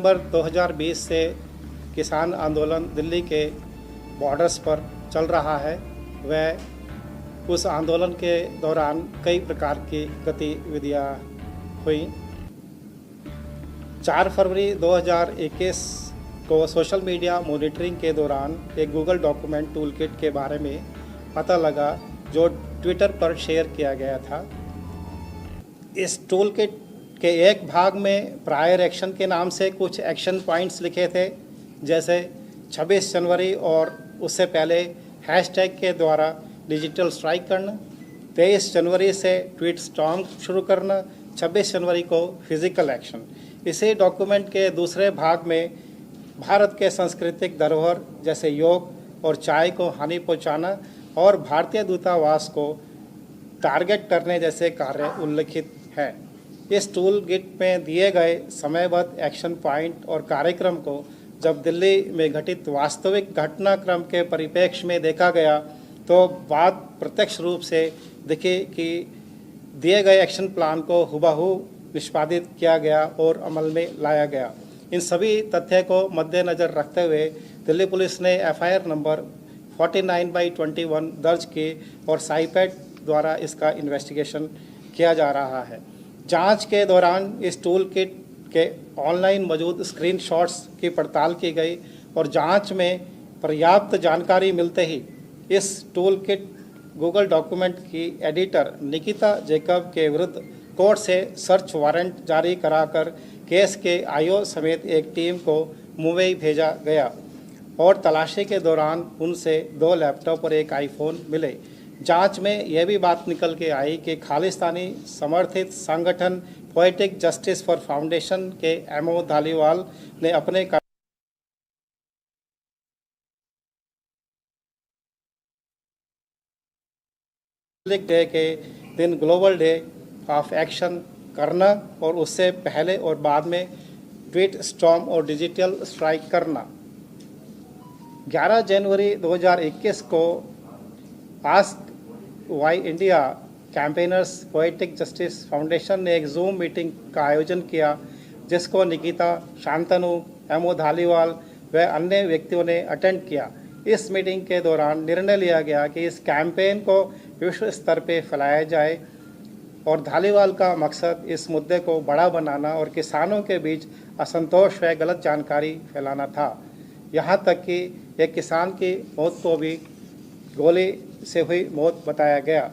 दिसंबर 2020 से किसान आंदोलन दिल्ली के बॉर्डर्स पर चल रहा है। वह उस आंदोलन के दौरान कई प्रकार की गतिविधियां हुई। 4 फरवरी 2021 को सोशल मीडिया मॉनिटरिंग के दौरान एक गूगल डॉक्यूमेंट टूलकिट के बारे में पता लगा जो ट्विटर पर शेयर किया गया था। इस टूलकिट के एक भाग में प्रायर एक्शन के नाम से कुछ एक्शन पॉइंट्स लिखे थे, जैसे 26 जनवरी और उससे पहले हैशटैग के द्वारा डिजिटल स्ट्राइक करना, 23 जनवरी से ट्वीट स्टॉर्म शुरू करना, 26 जनवरी को फिजिकल एक्शन। इसी डॉक्यूमेंट के दूसरे भाग में भारत के सांस्कृतिक धरोहर जैसे योग और चाय को हानि पहुंचाना और भारतीय दूतावास को टारगेट करने जैसे कार्य उल्लिखित हैं। इस टूल किट में दिए गए समयबद्ध एक्शन पॉइंट और कार्यक्रम को जब दिल्ली में घटित वास्तविक घटनाक्रम के परिप्रेक्ष्य में देखा गया तो बात प्रत्यक्ष रूप से दिखी कि दिए गए एक्शन प्लान को हुबहू निष्पादित किया गया और अमल में लाया गया। इन सभी तथ्य को मद्देनज़र रखते हुए दिल्ली पुलिस ने एफआईआर नंबर 49/21 दर्ज की और साइपैट द्वारा इसका इन्वेस्टिगेशन किया जा रहा है। जांच के दौरान इस टूल किट के ऑनलाइन मौजूद स्क्रीनशॉट्स की पड़ताल की गई और जांच में पर्याप्त जानकारी मिलते ही इस टूल किट गूगल डॉक्यूमेंट की एडिटर निकिता जैकब के विरुद्ध कोर्ट से सर्च वारंट जारी कराकर केस के आईओ समेत एक टीम को मुंबई भेजा गया और तलाशी के दौरान उनसे 2 लैपटॉप और एक आईफोन मिले। जांच में यह भी बात निकल के आई कि खालिस्तानी समर्थित संगठन पोएटिक जस्टिस फॉर फाउंडेशन के एमओ धालीवाल ने अपने रिपब्लिक डे के दिन ग्लोबल डे ऑफ एक्शन करना और उससे पहले और बाद में ट्वीट स्टॉर्म और डिजिटल स्ट्राइक करना। 11 जनवरी 2021 को ask why India campaigners poetic justice foundation ने एक जूम मीटिंग का आयोजन किया, जिसको निकिता, शांतनु, एमओ धालीवाल व अन्य व्यक्तियों ने अटेंड किया। इस मीटिंग के दौरान निर्णय लिया गया कि इस कैंपेन को विश्व स्तर पर फैलाया जाए और धालीवाल का मकसद इस मुद्दे को बड़ा बनाना और किसानों के बीच असंतोष व गलत जानकारी फैलाना था। यहाँ तक कि एक किसान की मौत को भी गोली से हुई मौत बताया गया।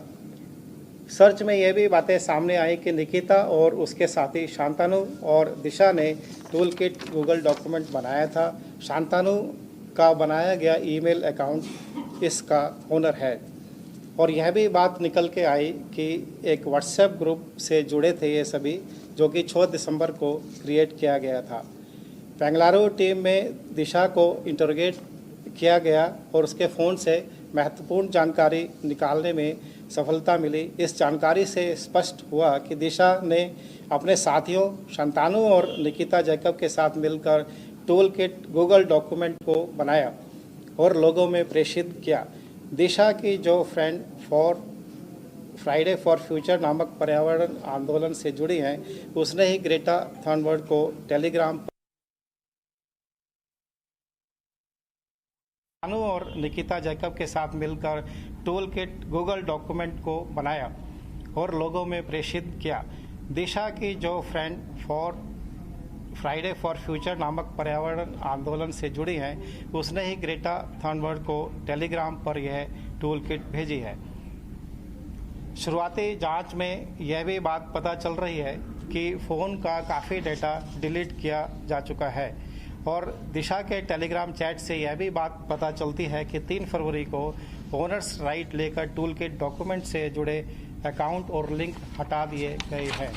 सर्च में यह भी बातें सामने आई कि निकिता और उसके साथी शांतनु और दिशा ने टूल किट गूगल डॉक्यूमेंट बनाया था। शांतनु का बनाया गया ईमेल अकाउंट इसका ओनर है और यह भी बात निकल के आई कि एक व्हाट्सएप ग्रुप से जुड़े थे ये सभी, जो कि 6 दिसंबर को क्रिएट किया गया था। बेंगलुरु टीम में दिशा को इंटरोगेट किया गया और उसके फ़ोन से महत्वपूर्ण जानकारी निकालने में सफलता मिली। इस जानकारी से स्पष्ट हुआ कि दिशा ने अपने साथियों शांतनु और निकिता जैकब के साथ मिलकर टूल किट गूगल डॉक्यूमेंट को बनाया और लोगों में प्रेषित किया। दिशा की जो फ्रेंड फ्राइडे फॉर फ्यूचर नामक पर्यावरण आंदोलन से जुड़ी हैं, उसने ही ग्रेटा थनबर्ग को टेलीग्राम शांतनु और निकिता जैकब के साथ मिलकर टूल किट गूगल डॉक्यूमेंट को बनाया और लोगों में प्रेषित किया। दिशा की जो फ्रेंड फ्राइडे फॉर फ्यूचर नामक पर्यावरण आंदोलन से जुड़ी हैं, उसने ही ग्रेटा थनबर्ग को टेलीग्राम पर यह टूल किट भेजी है। शुरुआती जांच में यह भी बात पता चल रही है कि फ़ोन का काफ़ी डेटा डिलीट किया जा चुका है और दिशा के टेलीग्राम चैट से यह भी बात पता चलती है कि 3 फरवरी को ओनर्स राइट लेकर टूल किट डॉक्यूमेंट से जुड़े अकाउंट और लिंक हटा दिए गए हैं।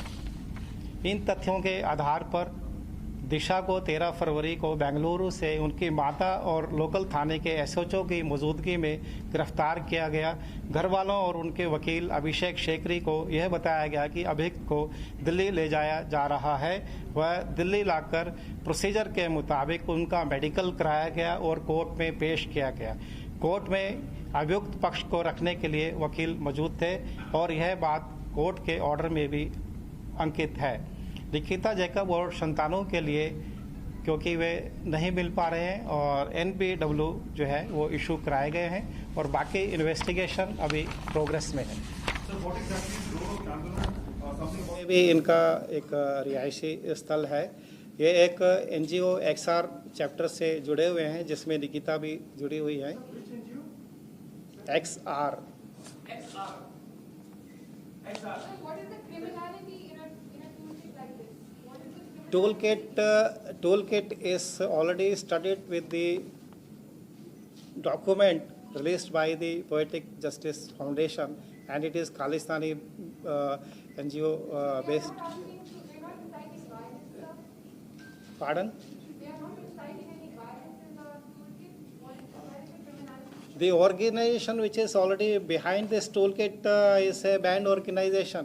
इन तथ्यों के आधार पर दिशा को 13 फरवरी को बेंगलुरु से उनकी माता और लोकल थाने के एसएचओ की मौजूदगी में गिरफ्तार किया गया। घर वालों और उनके वकील अभिषेक शेखरी को यह बताया गया कि अभियुक्त को दिल्ली ले जाया जा रहा है। वह दिल्ली लाकर प्रोसीजर के मुताबिक उनका मेडिकल कराया गया और कोर्ट में पेश किया गया। कोर्ट में अभियुक्त पक्ष को रखने के लिए वकील मौजूद थे और यह बात कोर्ट के ऑर्डर में भी अंकित है। निकिता जैकब और शांतनु के लिए क्योंकि वे नहीं मिल पा रहे हैं और NPW जो है वो इशू कराए गए हैं और बाकी इन्वेस्टिगेशन अभी प्रोग्रेस में है। ये भी इनका एक रिहायशी स्थल है। ये एक NGO XR चैप्टर से जुड़े हुए हैं जिसमें निकिता भी जुड़ी हुई है। XR। What is the criminality in a toolkit like this? What is the Toolkit is already studied with the document released by the Poetic Justice Foundation, and it is Khalistani NGO based. They're not inciting violence, sir? Pardon? They are not inciting any violence in the toolkit? What is the criminality? The organization which is already behind this toolkit is a banned organization.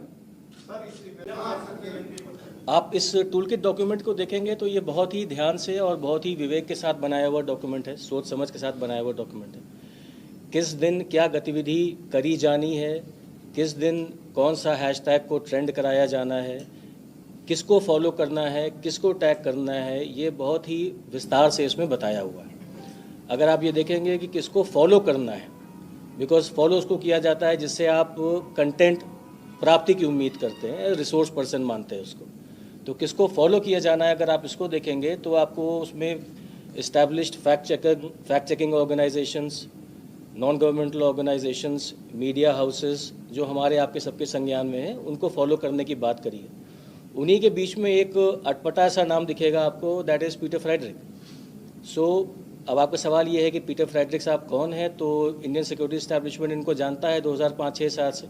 आप इस toolkit document को देखेंगे तो ये बहुत ही ध्यान से और बहुत ही विवेक के साथ बनाया हुआ डॉक्यूमेंट है, सोच समझ के साथ बनाया हुआ डॉक्यूमेंट है। किस दिन क्या गतिविधि करी जानी है, किस दिन कौन सा हैशटैग को ट्रेंड कराया जाना है, किसको फॉलो करना है, किसको टैग करना है, ये बहुत ही विस्तार से इसमें बताया हुआ है। अगर आप ये देखेंगे कि किसको फॉलो करना है, बिकॉज फॉलो उसको किया जाता है जिससे आप कंटेंट प्राप्ति की उम्मीद करते हैं, रिसोर्स पर्सन मानते हैं उसको। तो किसको फॉलो किया जाना है, अगर आप इसको देखेंगे तो आपको उसमें established fact checking organisations, non governmental organisations, media houses जो हमारे आपके सबके संज्ञान में हैं, उनको फॉलो करने की बात करी है। उन्हीं के बीच में एक अटपटा सा नाम दिखेगा आपको, दैट इज़ पीटर फ्रेडरिक। सो अब आपका सवाल ये है कि पीटर फ्रेडरिक साहब कौन है, तो इंडियन सिक्योरिटी इस्टेब्लिशमेंट इनको जानता है 2005-6-7 से।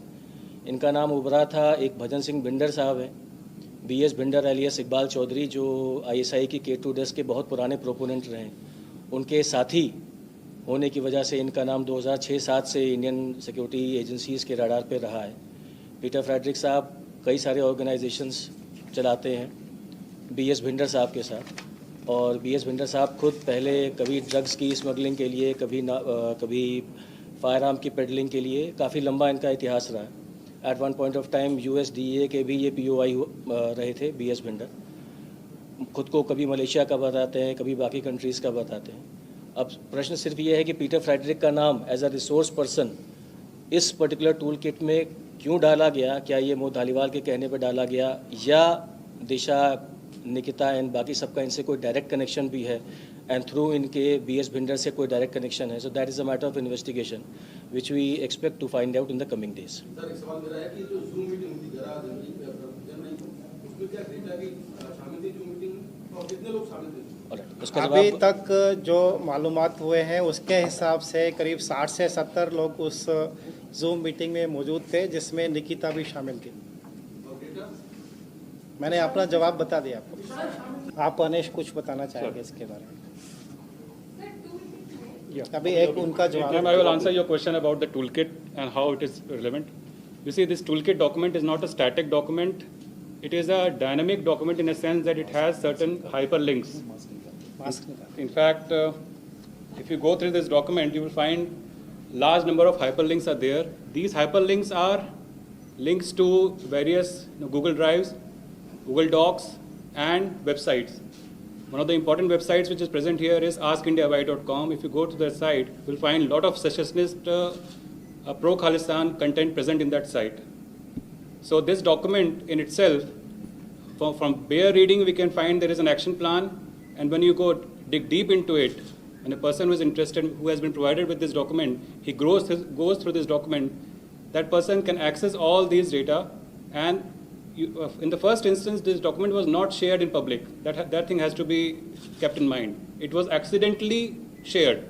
इनका नाम उभरा था, एक भजन सिंह भिंडर साहब हैं, BS भिंडर एलियस इकबाल चौधरी, जो ISI की K2 डेस्क के बहुत पुराने प्रोपोनेंट रहे। उनके साथी होने की वजह से इनका नाम 2006-7 से इंडियन सिक्योरिटी एजेंसीज़ के रडार पे रहा है। पीटर फ्रेडरिक साहब कई सारे ऑर्गेनाइजेशंस चलाते हैं BS भिंडर साहब के साथ, और BS भिंडर साहब खुद पहले कभी ड्रग्स की स्मगलिंग के लिए, कभी फायर आर्म की पेडलिंग के लिए, काफ़ी लंबा इनका इतिहास रहा है। At one point of time USDA के भी ये POI रहे थे BS भिंडर। खुद को कभी मलेशिया का बताते हैं, कभी बाकी कंट्रीज़ का बताते हैं। अब प्रश्न सिर्फ ये है कि पीटर फ्रेडरिक का नाम एज अ रिसोर्स पर्सन इस पर्टिकुलर टूल किट में क्यों डाला गया? क्या ये मोह धालीवाल के कहने पर डाला गया, या दिशा, निकिता एंड बाकी सबका इनसे कोई डायरेक्ट कनेक्शन भी है, एंड थ्रू इनके BS भिंडर से कोई डायरेक्ट कनेक्शन है? So that is a matter of investigation which we expect to find out in the coming days. Sir, एक सवाल मेरा है कि जो जूम मीटिंग हुई 11 जनवरी उसमें क्या डेटा की शामिल थी जूम मीटिंग, और कितने लोग शामिल थे? अभी तक जो मालूमात हुए हैं उसके हिसाब से करीब 60 से 70 लोग उस जूम मीटिंग में मौजूद थे, जिसमें निकिता भी शामिल थी। मैंने अपना जवाब बता दिया आपको। आप अनेश कुछ बताना चाहेंगे इसके बारे में? अभी एक उनका जवाब। I will answer your question about the toolkit and how it is relevant. You see, this toolkit document is not a static document. It is a dynamic document in a sense that it has certain hyperlinks. In fact, if you go through this document, you will find large number of hyperlinks are there. These hyperlinks are links to various Google Drives, Google Docs, and websites. One of the important websites which is present here is askindiawhy.com. If you go to that site, you will find a lot of secessionist, pro-Khalistan content present in that site. So this document in itself, from bare reading, we can find there is an action plan, and when you go dig deep into it, and a person who is interested, who has been provided with this document, he goes through this document, that person can access all these data, and in the first instance, this document was not shared in public. That thing has to be kept in mind. It was accidentally shared.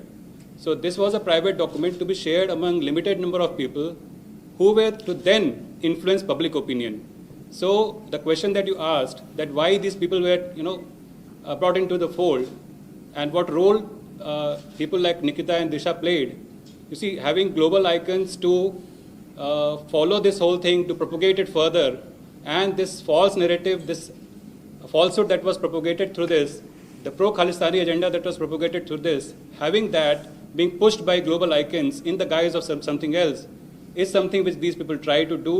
So this was a private document to be shared among limited number of people who were to then influence public opinion. So the question that you asked, that why these people were brought into the fold, and what role people like Nikita and Disha played. You see, having global icons to follow this whole thing, to propagate it further, and this false narrative, this falsehood that was propagated through this, the pro-Khalistani agenda that was propagated through this, having that being pushed by global icons in the guise of something else, is something which these people try to do.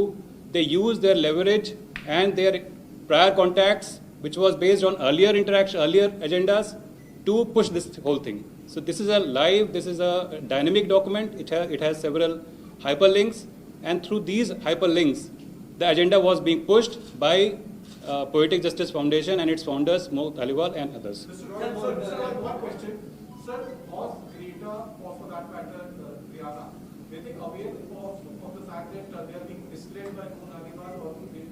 They use their leverage and their prior contacts which was based on earlier interaction, earlier agendas, to push this whole thing. So this is a live, this is a dynamic document. It has several hyperlinks, and through these hyperlinks, the agenda was being pushed by Poetic Justice Foundation and its founders, Mo Dhaliwal and others. Mr. Roy, sir, one question. Sir, was Greta, or for that matter, Rihanna, they think aware of the fact that they are being misled by Mo Dhaliwal, or they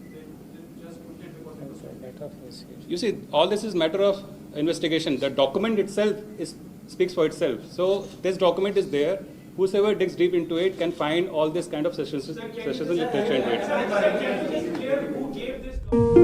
just put it because it was You see, all this is matter of investigation. The document itself speaks for itself. So this document is there. Whosoever digs deep into it can find all this kind of sessions literature into it. clear who gave this